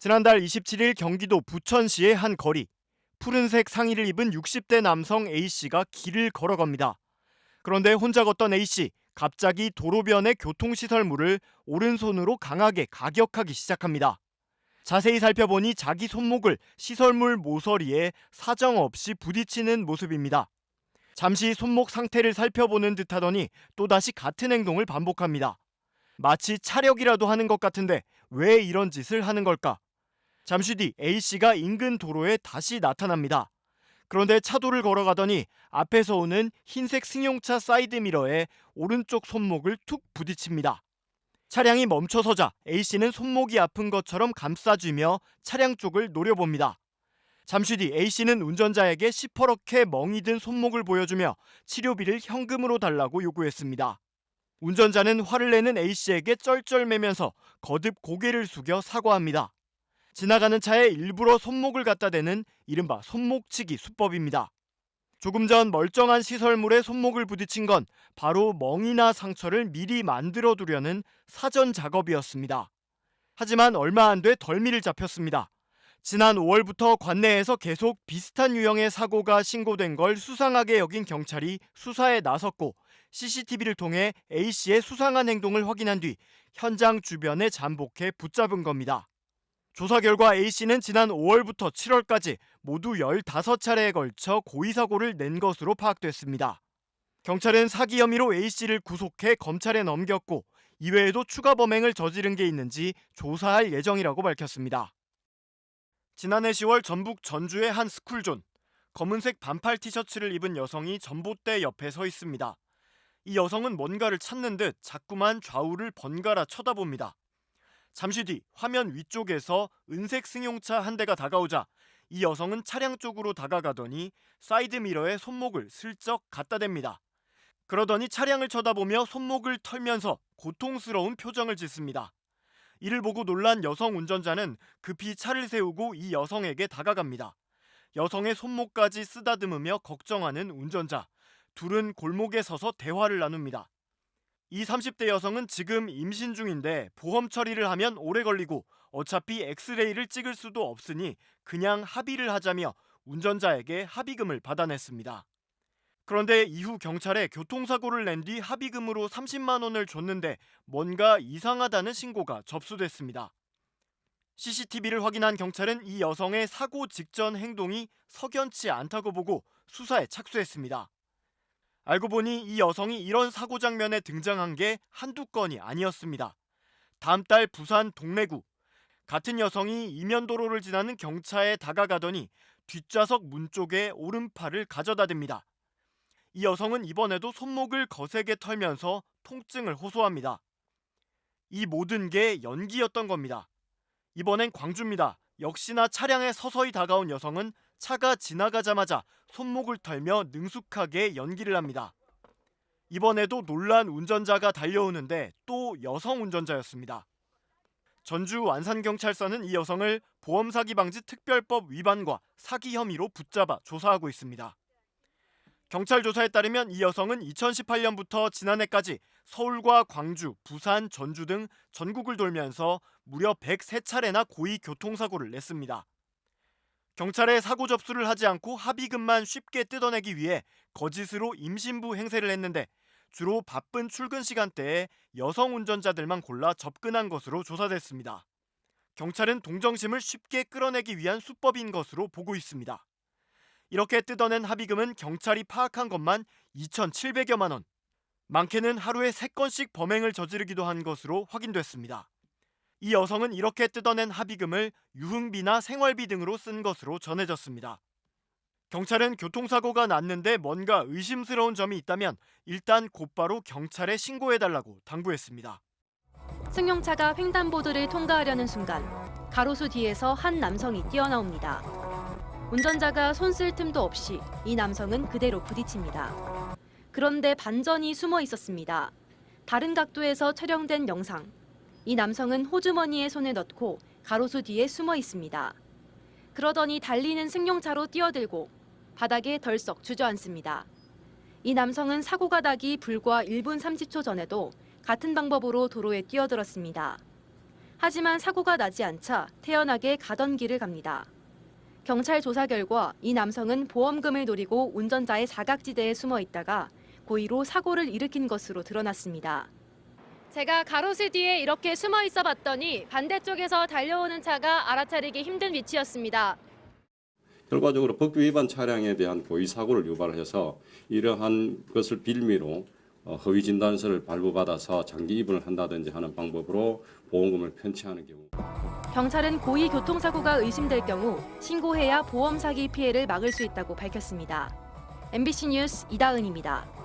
지난달 27일 경기도 부천시의 한 거리. 푸른색 상의를 입은 60대 남성 A씨가 길을 걸어갑니다. 그런데 혼자 걷던 A씨, 갑자기 도로변의 교통시설물을 오른손으로 강하게 가격하기 시작합니다. 자세히 살펴보니 자기 손목을 시설물 모서리에 사정없이 부딪히는 모습입니다. 잠시 손목 상태를 살펴보는 듯하더니 또다시 같은 행동을 반복합니다. 마치 차력이라도 하는 것 같은데 왜 이런 짓을 하는 걸까? 잠시 뒤 A씨가 인근 도로에 다시 나타납니다. 그런데 차도를 걸어가더니 앞에서 오는 흰색 승용차 사이드미러에 오른쪽 손목을 툭 부딪힙니다. 차량이 멈춰서자 A씨는 손목이 아픈 것처럼 감싸쥐며 차량 쪽을 노려봅니다. 잠시 뒤 A씨는 운전자에게 시퍼렇게 멍이 든 손목을 보여주며 치료비를 현금으로 달라고 요구했습니다. 운전자는 화를 내는 A씨에게 쩔쩔매면서 거듭 고개를 숙여 사과합니다. 지나가는 차에 일부러 손목을 갖다 대는 이른바 손목치기 수법입니다. 조금 전 멀쩡한 시설물에 손목을 부딪힌 건 바로 멍이나 상처를 미리 만들어 두려는 사전 작업이었습니다. 하지만 얼마 안 돼 덜미를 잡혔습니다. 지난 5월부터 관내에서 계속 비슷한 유형의 사고가 신고된 걸 수상하게 여긴 경찰이 수사에 나섰고 CCTV를 통해 A씨의 수상한 행동을 확인한 뒤 현장 주변에 잠복해 붙잡은 겁니다. 조사 결과 A씨는 지난 5월부터 7월까지 모두 15차례에 걸쳐 고의사고를 낸 것으로 파악됐습니다. 경찰은 사기 혐의로 A씨를 구속해 검찰에 넘겼고 이외에도 추가 범행을 저지른 게 있는지 조사할 예정이라고 밝혔습니다. 지난해 10월 전북 전주의 한 스쿨존. 검은색 반팔 티셔츠를 입은 여성이 전봇대 옆에 서 있습니다. 이 여성은 뭔가를 찾는 듯 자꾸만 좌우를 번갈아 쳐다봅니다. 잠시 뒤 화면 위쪽에서 은색 승용차 한 대가 다가오자 이 여성은 차량 쪽으로 다가가더니 사이드미러에 손목을 슬쩍 갖다 댑니다. 그러더니 차량을 쳐다보며 손목을 털면서 고통스러운 표정을 짓습니다. 이를 보고 놀란 여성 운전자는 급히 차를 세우고 이 여성에게 다가갑니다. 여성의 손목까지 쓰다듬으며 걱정하는 운전자. 둘은 골목에 서서 대화를 나눕니다. 이 30대 여성은 지금 임신 중인데 보험 처리를 하면 오래 걸리고 어차피 엑스레이를 찍을 수도 없으니 그냥 합의를 하자며 운전자에게 합의금을 받아냈습니다. 그런데 이후 경찰에 교통사고를 낸 뒤 합의금으로 30만 원을 줬는데 뭔가 이상하다는 신고가 접수됐습니다. CCTV를 확인한 경찰은 이 여성의 사고 직전 행동이 석연치 않다고 보고 수사에 착수했습니다. 알고 보니 이 여성이 이런 사고 장면에 등장한 게 한두 건이 아니었습니다. 다음 달 부산 동래구. 같은 여성이 이면도로를 지나는 경차에 다가가더니 뒷좌석 문 쪽에 오른팔을 가져다 댑니다. 이 여성은 이번에도 손목을 거세게 털면서 통증을 호소합니다. 이 모든 게 연기였던 겁니다. 이번엔 광주입니다. 역시나 차량에 서서히 다가온 여성은 차가 지나가자마자 손목을 털며 능숙하게 연기를 합니다. 이번에도 놀란 운전자가 달려오는데 또 여성 운전자였습니다. 전주 안산경찰서는 이 여성을 보험사기방지특별법 위반과 사기 혐의로 붙잡아 조사하고 있습니다. 경찰 조사에 따르면 이 여성은 2018년부터 지난해까지 서울과 광주, 부산, 전주 등 전국을 돌면서 무려 103차례나 고의 교통사고를 냈습니다. 경찰에 사고 접수를 하지 않고 합의금만 쉽게 뜯어내기 위해 거짓으로 임신부 행세를 했는데 주로 바쁜 출근 시간대에 여성 운전자들만 골라 접근한 것으로 조사됐습니다. 경찰은 동정심을 쉽게 끌어내기 위한 수법인 것으로 보고 있습니다. 이렇게 뜯어낸 합의금은 경찰이 파악한 것만 2,700여만 원. 많게는 하루에 3건씩 범행을 저지르기도 한 것으로 확인됐습니다. 이 여성은 이렇게 뜯어낸 합의금을 유흥비나 생활비 등으로 쓴 것으로 전해졌습니다. 경찰은 교통사고가 났는데 뭔가 의심스러운 점이 있다면 일단 곧바로 경찰에 신고해달라고 당부했습니다. 승용차가 횡단보도를 통과하려는 순간 가로수 뒤에서 한 남성이 뛰어나옵니다. 운전자가 손 쓸 틈도 없이 이 남성은 그대로 부딪힙니다. 그런데 반전이 숨어 있었습니다. 다른 각도에서 촬영된 영상. 이 남성은 호주머니에 손을 넣고 가로수 뒤에 숨어 있습니다. 그러더니 달리는 승용차로 뛰어들고 바닥에 덜썩 주저앉습니다. 이 남성은 사고가 나기 불과 1분 30초 전에도 같은 방법으로 도로에 뛰어들었습니다. 하지만 사고가 나지 않자 태연하게 가던 길을 갑니다. 경찰 조사 결과 이 남성은 보험금을 노리고 운전자의 사각지대에 숨어 있다가 고의로 사고를 일으킨 것으로 드러났습니다. 제가 가로수 뒤에 이렇게 숨어 있어 봤더니 반대쪽에서 달려오는 차가 알아차리기 힘든 위치였습니다. 결과적으로 법규 위반 차량에 대한 고의 사고를 유발해서 이러한 것을 빌미로 허위 진단서를 발부받아서 장기 입원을 한다든지 하는 방법으로 보험금을 편취하는 경우. 경찰은 고의 교통사고가 의심될 경우 신고해야 보험 사기 피해를 막을 수 있다고 밝혔습니다. MBC 뉴스 이다은입니다.